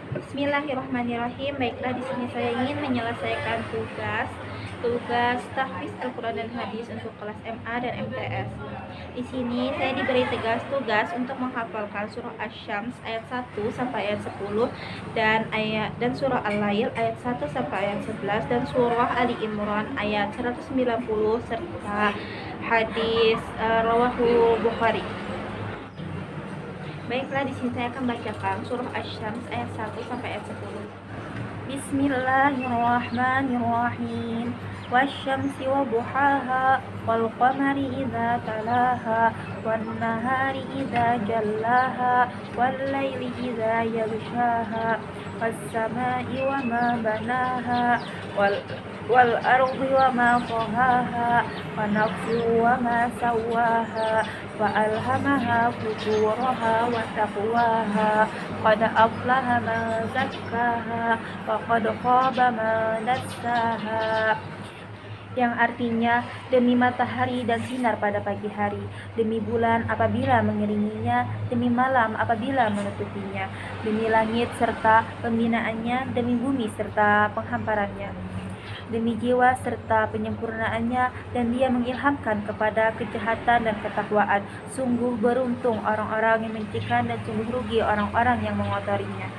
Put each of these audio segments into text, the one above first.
Bismillahirrahmanirrahim. Baiklah, di sini saya ingin menyelesaikan tugas tahfiz Al-Quran dan Hadis untuk kelas MA dan MTS. Di sini saya diberi tugas untuk menghafalkan surah Asy-Syams ayat 1 sampai ayat 10 dan surah Al-Lail ayat 1 sampai ayat 11 dan surah Ali Imran ayat 190 serta hadis rawahu Bukhari. Baiklah, di sini saya akan bacakan surah Asy-Syams ayat 1 sampai ayat 10. Bismillahirrahmanirrahim. Wasyamsi wa duhaha wal qamari idza talaha wan nahari idza jallaha wal laili idza yaghshaha was samai wa ma banaha wal ardi wa ma tahaha wa nafsin wa ma sawaha wa alhamaha fujuraha wa taqwaha qad aflaha man zakkaha wa qad khaba man dassaha, yang artinya demi matahari dan sinar pada pagi hari, demi bulan apabila mengiringinya, demi malam apabila menutupinya, demi langit serta pembinaannya, demi bumi serta penghamparannya, demi jiwa serta penyempurnaannya, dan Dia mengilhamkan kepada kejahatan dan ketakwaan. Sungguh beruntung orang-orang yang mencikan dan sungguh rugi orang-orang yang mengotorinya.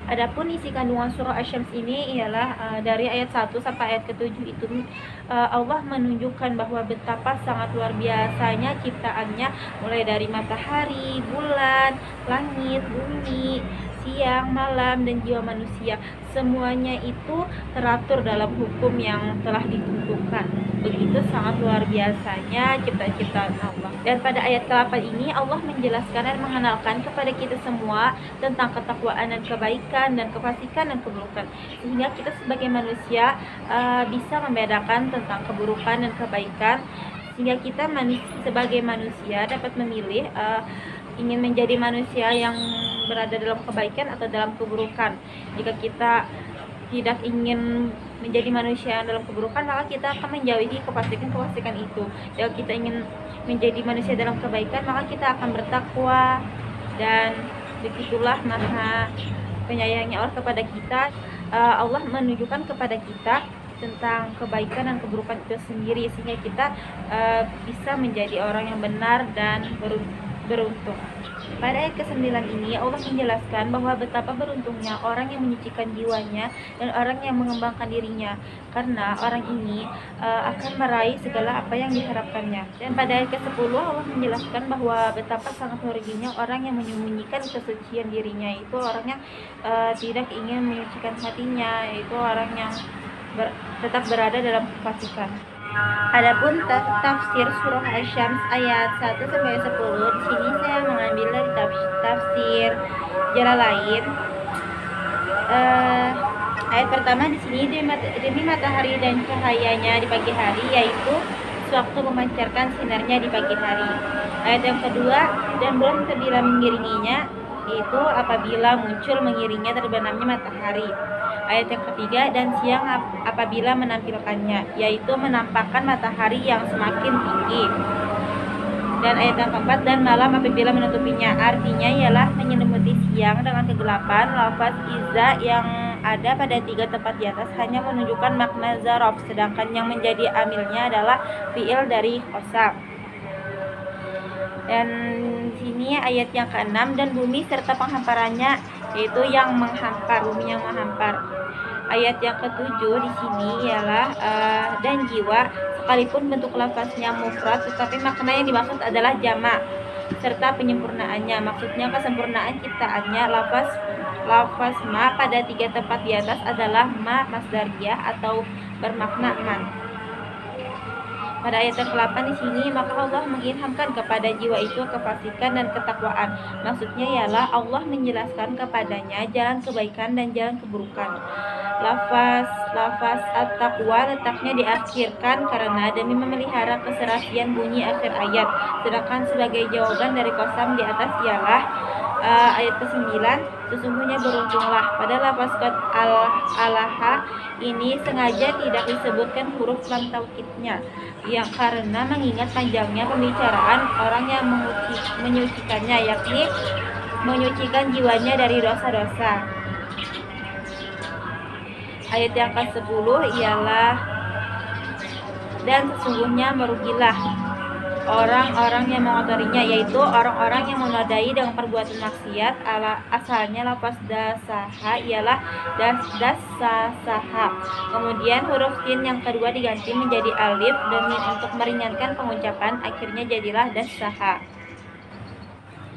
Adapun isi kandungan surah Asy-Syams ini ialah dari ayat 1 sampai ayat ke-7 itu Allah menunjukkan bahwa betapa sangat luar biasanya ciptaannya, mulai dari matahari, bulan, langit, bumi, siang, malam, dan jiwa manusia. Semuanya itu teratur dalam hukum yang telah ditentukan. Begitu sangat luar biasanya cipta-ciptaan Allah. Dan pada ayat ke-8 ini Allah menjelaskan dan mengenalkan kepada kita semua tentang ketakwaan dan kebaikan dan kefasikan dan keburukan, sehingga kita sebagai manusia bisa membedakan tentang keburukan dan kebaikan, sehingga kita sebagai manusia dapat memilih ingin menjadi manusia yang berada dalam kebaikan atau dalam keburukan. Jika kita tidak ingin menjadi manusia yang dalam keburukan, maka kita akan menjauhi kefasikan itu. Jika kita ingin menjadi manusia dalam kebaikan, maka kita akan bertakwa, dan begitulah Maha penyayangnya Allah kepada kita. Allah menunjukkan kepada kita tentang kebaikan dan keburukan itu sendiri, sehingga kita bisa menjadi orang yang benar dan beruntung. Pada ayat ke-9 ini Allah menjelaskan bahwa betapa beruntungnya orang yang menyucikan jiwanya dan orang yang mengembangkan dirinya, karena orang ini akan meraih segala apa yang diharapkannya. Dan pada ayat ke-10 Allah menjelaskan bahwa betapa sangat ruginya orang yang menyembunyikan kesucian dirinya, itu orang yang tidak ingin menyucikan hatinya, itu orang yang tetap berada dalam kefasikan. Adapun tafsir surah Asy-Syams ayat 1 sampai 10, di sini saya mengambil dari tafsir Jalalain. Ayat pertama di sini demi matahari dan cahayanya di pagi hari, yaitu sewaktu memancarkan sinarnya di pagi hari. Ayat yang kedua, dan bulan apabila mengiringinya, yaitu apabila muncul mengiringnya terbenamnya matahari. Ayat yang ketiga, dan siang apabila menampilkannya, yaitu menampakkan matahari yang semakin tinggi. Dan ayat yang keempat, dan malam apabila menutupinya, artinya ialah menyelimuti siang dengan kegelapan. Lafaz iza yang ada pada 3 tempat di atas hanya menunjukkan makna zaraf, sedangkan yang menjadi amilnya adalah fi'il dari qasam. Dan sini ayat yang ke-6, dan bumi serta penghamparannya, yaitu yang menghampar, bumi yang menghampar. Ayat yang ke-7 di sini ialah dan jiwa, sekalipun bentuk lafaznya mufrad, tetapi makna yang dimaksud adalah jamak serta penyempurnaannya. Maksudnya kesempurnaan ciptaannya. Lafaz ma pada 3 tempat di atas adalah ma masdariyah atau bermakna man. Pada ayat yang ke-8 di sini, maka Allah mengilhamkan kepada jiwa itu kefasikan dan ketakwaan. Maksudnya ialah Allah menjelaskan kepadanya jalan kebaikan dan jalan keburukan. Lafaz at-taqwa letaknya diakhirkan karena demi memelihara keserasian bunyi akhir ayat. Sedangkan sebagai jawaban dari qasam di atas ialah ayat ke-9, sesungguhnya beruntunglah. Pada lafaz alaha ini sengaja tidak disebutkan huruf lam taukidnya, yang karena mengingat panjangnya pembicaraan orang yang menyucikannya, yakni menyucikan jiwanya dari dosa-dosa. Ayat yang ke-10 ialah dan sesungguhnya merugilah orang-orang yang mengotorinya, yaitu orang-orang yang menodai dengan perbuatan maksiat. Asalnya lafaz dasaha ialah dasasaha. Kemudian huruf sin yang kedua diganti menjadi alif demi untuk meringankan pengucapan, akhirnya jadilah dasaha.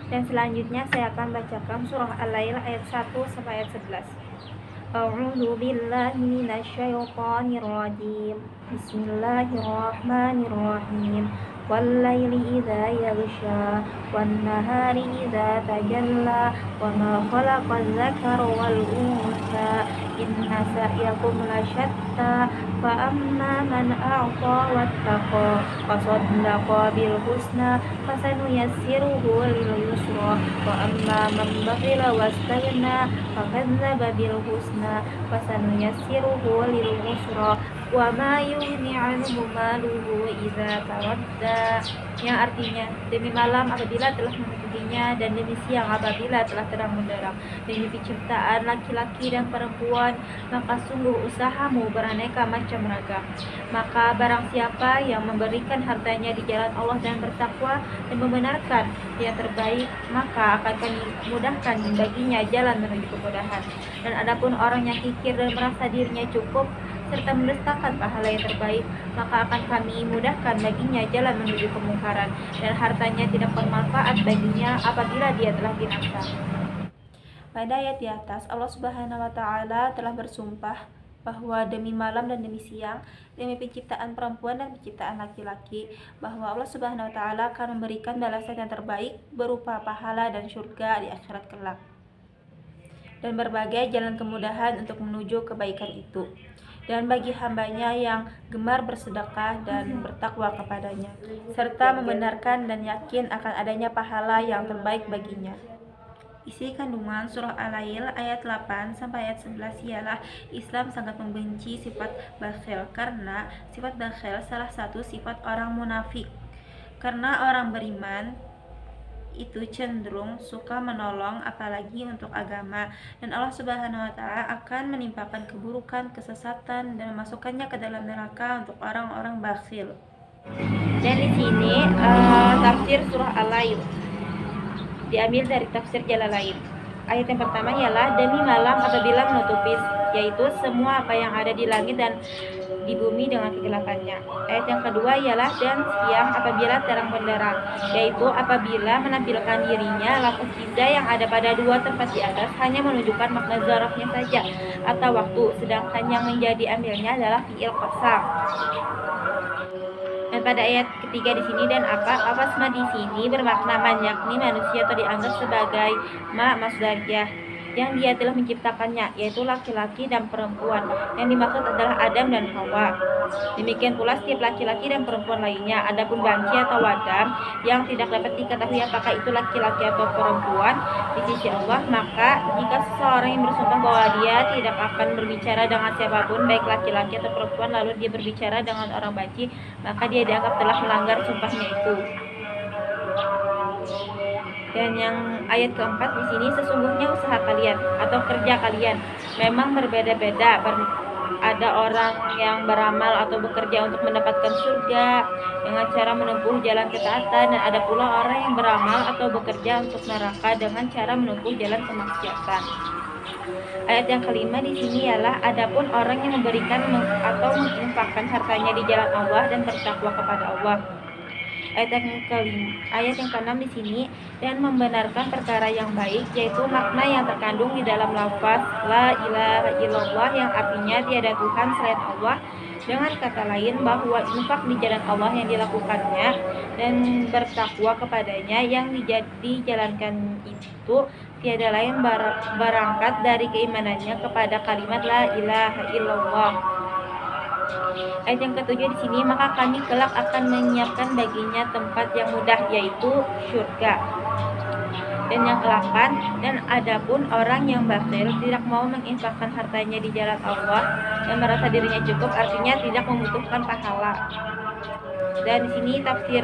Dan selanjutnya saya akan bacakan surah Al-Lail ayat 1 sampai ayat 11. A'udzu billahi minasyaitonir rajim. Bismillahirrahmanirrahim. Wallaili idza yaghsha wan nahari idza tajalla wa ma khalaqal dzakara wal untha inna sa'yakum lasyatta fa amma man a'ta wattaqa wa saddaqa bil husna fasanuyassiruhu lil yusra wa amma man bakhila wastaghna fakadzdzaba bil husna fasanuyassiruhu lil usra wa ma yughni 'anhu maluhu idza taradda, yang artinya demi malam apabila telah menutupinya dan demi siang apabila telah terang benderang, demi penciptaan laki-laki dan perempuan, maka sungguh usahamu beraneka macam ragam. Maka barang siapa yang memberikan hartanya di jalan Allah dan bertakwa dan membenarkan yang terbaik, maka akan kami mudahkan baginya jalan menuju kemudahan. Dan adapun orang yang kikir dan merasa dirinya cukup serta mendustakan pahala yang terbaik, maka akan kami mudahkan baginya jalan menuju kemungkaran, dan hartanya tidak bermanfaat baginya apabila dia telah binasa. Pada ayat di atas, Allah Subhanahu wa Ta'ala telah bersumpah bahwa demi malam dan demi siang, demi penciptaan perempuan dan penciptaan laki-laki, bahwa Allah Subhanahu wa Ta'ala akan memberikan balasan yang terbaik berupa pahala dan surga di akhirat kelak, dan berbagai jalan kemudahan untuk menuju kebaikan itu. Dan bagi hambanya yang gemar bersedekah dan bertakwa kepadanya, serta membenarkan dan yakin akan adanya pahala yang terbaik baginya. Isi kandungan surah Al-Lail ayat 8 sampai ayat 11 ialah Islam sangat membenci sifat bakhil, karena sifat bakhil salah satu sifat orang munafik. Karena orang beriman itu cenderung suka menolong apalagi untuk agama, dan Allah Subhanahu wa Ta'ala akan menimpakan keburukan, kesesatan, dan memasukkannya ke dalam neraka untuk orang-orang bakhil. Dan di sini tafsir surah Al-Lail diambil dari tafsir Jalalain. Ayat yang pertama ialah demi malam apabila menutupi, yaitu semua apa yang ada di langit dan di bumi dengan kegelapannya. Ayat yang kedua ialah dan siang apabila terang benderang, yaitu apabila menampilkan dirinya. Lafaz iza yang ada pada dua tempat di atas hanya menunjukkan makna zarafnya saja atau waktu, sedangkan yang menjadi ambilnya adalah fi'il qasam. Dan pada ayat ketiga di sini dan apa, lafaz ma di sini bermakna man, yakni manusia atau dianggap sebagai ma masdariyah yang dia telah menciptakannya, yaitu laki-laki dan perempuan. Yang dimaksud adalah Adam dan Hawa. Demikian pula setiap laki-laki dan perempuan lainnya. Adapun banci atau wadam yang tidak dapat diketahui apakah itu laki-laki atau perempuan di sisi Allah, maka jika seseorang yang bersumpah bahwa dia tidak akan berbicara dengan siapapun, baik laki-laki atau perempuan, lalu dia berbicara dengan orang banci, maka dia dianggap telah melanggar sumpahnya itu. Dan yang ayat keempat di sini, sesungguhnya usaha kalian atau kerja kalian memang berbeda-beda. Ada orang yang beramal atau bekerja untuk mendapatkan surga dengan cara menempuh jalan ketaatan, dan ada pula orang yang beramal atau bekerja untuk neraka dengan cara menempuh jalan kemaksiatan. Ayat yang kelima di sini ialah adapun orang yang memberikan atau menginfakkan hartanya di jalan Allah dan bertakwa kepada Allah. Ayat yang keenam di sini dan membenarkan perkara yang baik, yaitu makna yang terkandung di dalam lafaz la ilaha illallah yang artinya tiada Tuhan selain Allah. Dengan kata lain, bahwa infak di jalan Allah yang dilakukannya dan bertakwa kepadanya yang dijalankan itu tiada lain berangkat dari keimanannya kepada kalimat la ilaha illallah. Ayat yang ketujuh di sini, maka kami kelak akan menyiapkan baginya tempat yang mudah, yaitu surga. Dan yang ke-8, dan adapun orang yang bakhil tidak mau menginfakkan hartanya di jalan Allah dan merasa dirinya cukup, artinya tidak membutuhkan pahala. Dan di sini tafsir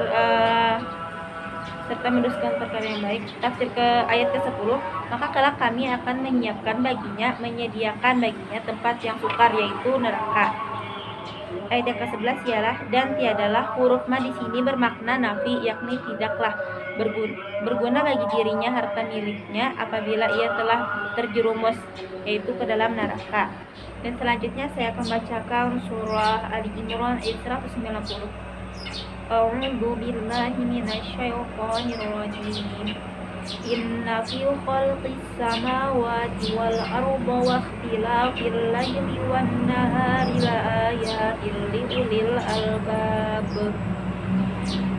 serta meneruskan perkara yang baik. Tafsir ke ayat ke-10, maka kelak kami akan menyediakan baginya tempat yang sukar, yaitu neraka. Ayat yang ke-11 ialah, dan tiadalah huruf ma di sini bermakna nafi, yakni tidaklah berguna bagi dirinya harta miliknya apabila ia telah terjerumus, yaitu ke dalam neraka. Dan selanjutnya saya akan bacakan surah Ali Imran ayat 190. A'udzu billahi minasyaitonir rajim. Inna fi khalqis samawati wal ardi wa ikhtilafil laili wan nahari laayatil liulil albab,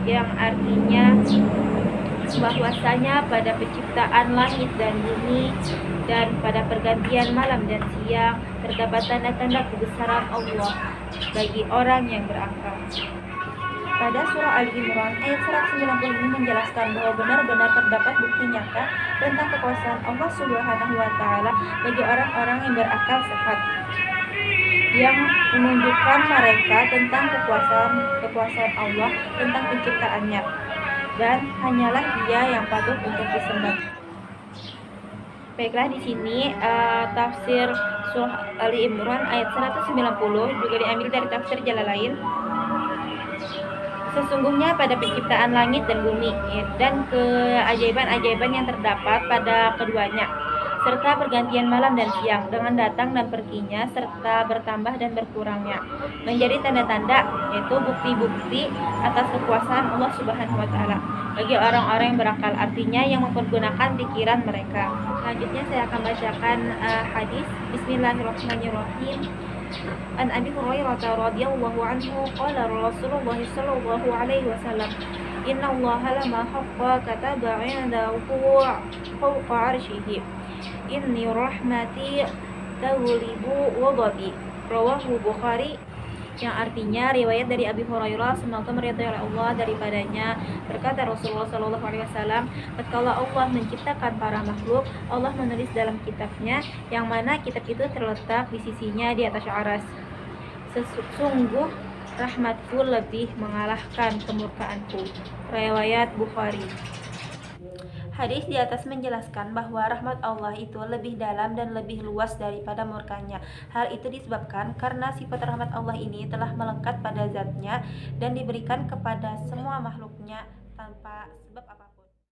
yang artinya bahwasanya pada penciptaan langit dan bumi dan pada pergantian malam dan siang terdapat tanda-tanda kebesaran Allah bagi orang yang berakal. Pada surah Ali Imran ayat 190 ini menjelaskan bahwa benar-benar terdapat bukti nyata tentang kekuasaan Allah Subhanahu wa taala bagi orang-orang yang berakal sehat, yang menunjukkan mereka tentang kekuasaan Allah tentang penciptaannya, dan hanyalah Dia yang patut untuk disembah. Baiklah, di sini tafsir surah Ali Imran ayat 190 juga diambil dari tafsir Jalalain. Sesungguhnya pada penciptaan langit dan bumi dan keajaiban-ajaiban yang terdapat pada keduanya, serta pergantian malam dan siang dengan datang dan perginya serta bertambah dan berkurangnya, menjadi tanda-tanda, yaitu bukti-bukti atas kekuasaan Allah Subhanahu wa taala bagi orang-orang yang berakal, artinya yang mempergunakan pikiran mereka. Selanjutnya saya akan bacakan hadis. Bismillahirrahmanirrahim. An Abi Hurairah radhiyallahu anhu qala Rasulullah sallallahu alaihi wasallam, inna Allaha lama haqqa kataba 'indahu fawqa 'arsyihi, inni rahmati taghlibu ghadabi, rawahu Bukhari, yang artinya riwayat dari Abi Hurairah, semoga meridhai oleh Allah daripadanya, berkata Rasulullah sallallahu alaihi wasallam, tatkala Allah menciptakan para makhluk, Allah menulis dalam kitabnya, yang mana kitab itu terletak di sisinya di atas aras, sesungguh rahmatku lebih mengalahkan kemurkaanku, riwayat Bukhari. Hadis di atas menjelaskan bahwa rahmat Allah itu lebih dalam dan lebih luas daripada murkanya. Hal itu disebabkan karena sifat rahmat Allah ini telah melekat pada zatnya dan diberikan kepada semua makhluknya tanpa